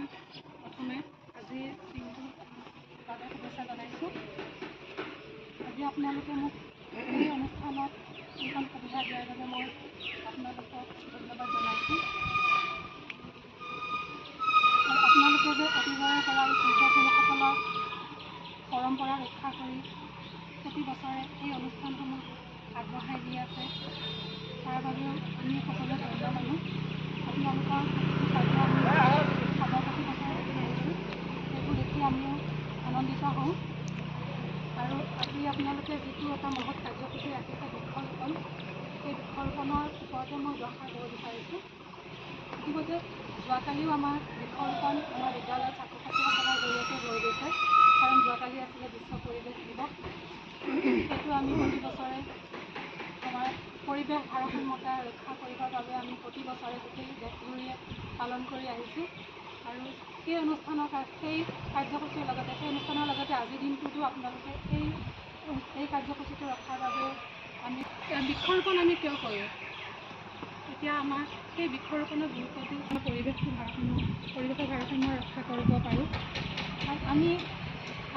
প্ৰথমে আজিৰ দিনটো বাবে শুভেচ্ছা জনাইছোঁ। আজি আপোনালোকে মোক এই অনুষ্ঠানত এইখন সুবিধা দিয়াৰ বাবে মই আপোনালোকক ধন্যবাদ জনাইছোঁ। আপোনালোকে যে অতীজৰে পৰা পূৰ্বপুৰুষসকলৰ পৰম্পৰা ৰক্ষা কৰি প্ৰতি বছৰে এই অনুষ্ঠানসমূহ আগবঢ়াই দি আছে, তাৰ বাবেও আমি সকলোৱে ধন্য মানুহ। আপোনালোকৰ প্ৰতিটো কাৰ্য আমি খবৰ প্ৰতি বছৰে দেখি আহিছোঁ, সেইবোৰ দেখি আমিও আনন্দিত হওঁ। আৰু আজি আপোনালোকে যিটো এটা মহৎ কাৰ্যসূচী ৰাখিছে বৃক্ষৰোপণ, সেই বৃক্ষৰোপণৰ ওপৰতে মই দুআষাৰ ক'ব বিচাৰিছোঁ। ইতিমধ্যে যোৱাকালিও আমাৰ বৃক্ষৰোপণ আমাৰ বিদ্যালয়ৰ ছাত্ৰ ছাত্ৰীসকলৰ জৰিয়তে হৈ গৈছে, কাৰণ যোৱাকালি আছিলে বিশ্ব পৰিৱেশ দিৱস। সেইটো আমি প্ৰতি বছৰে আমাৰ পৰিৱেশ ভাৰসাম্যতা ৰক্ষা কৰিবৰ বাবে আমি প্ৰতি বছৰে গোটেই দেশজুৰিয়ে পালন কৰি আহিছোঁ। আৰু সেই কাৰ্যসূচীৰ লগতে সেই অনুষ্ঠানৰ লগতে আজিৰ দিনটোতো আপোনালোকে এই কাৰ্যসূচীটো ৰখাৰ বাবে আমি বৃক্ষৰোপণ আমি কিয় কৰোঁ? এতিয়া আমাৰ সেই বৃক্ষৰোপণৰ গুৰুত্বটো পৰিৱেশৰ ভাৰসাম্য ৰক্ষা কৰিব পাৰোঁ। আমি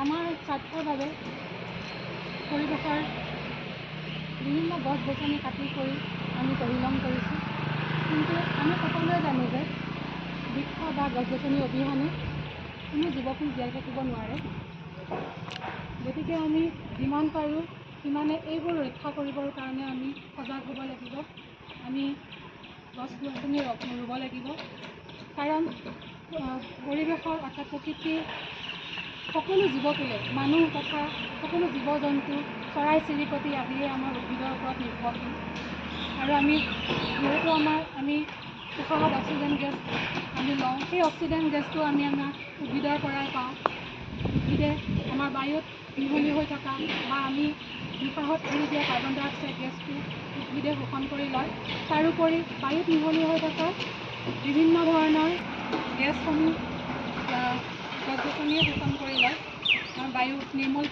আমাৰ স্বাৰ্থৰ বাবে পৰিৱেশৰ বিভিন্ন গছ গছনি কাটি কৰি আমি তহিলং কৰিছোঁ, কিন্তু আমি সকলোৱে জানো যে বৃক্ষ বা গছ গছনি অবিহনে কোনো জীৱকুল জীয়াই থাকিব নোৱাৰে। গতিকে আমি যিমান পাৰোঁ সিমানে এইবোৰ ৰক্ষা কৰিবৰ কাৰণে আমি সজাগ হ'ব লাগিব। আমি গছ গছনি ৰুব লাগিব, কাৰণ পৰিৱেশৰ অৰ্থাৎ প্ৰকৃতিৰ সকলো জীৱকুলে, মানুহ তথা সকলো জীৱ জন্তু, চৰাই চিৰিকটি আদিয়ে আমাৰ উদ্ভিদৰ ওপৰত নিৰ্ভৰশীল। আৰু যিহেতু আমি উশাহত অক্সিজেন গেছ আমি লওঁ, সেই অক্সিজেন গেছটো আমি আমাৰ উদ্ভিদৰ পৰাই পাওঁ। উদ্ভিদে আমাৰ বায়ুত মিহলি হৈ থকা বা আমি নিশাহত এৰি দিয়া কাৰ্বন ডাই অক্সাইড গেছটো উদ্ভিদে শোষণ কৰি লয়। তাৰোপৰি বায়ুত মিহলি হৈ থকা বিভিন্ন ধৰণৰ গেছসমূহ গছ গছনিয়ে শোষণ কৰি লয়, বায়ু নিৰ্মল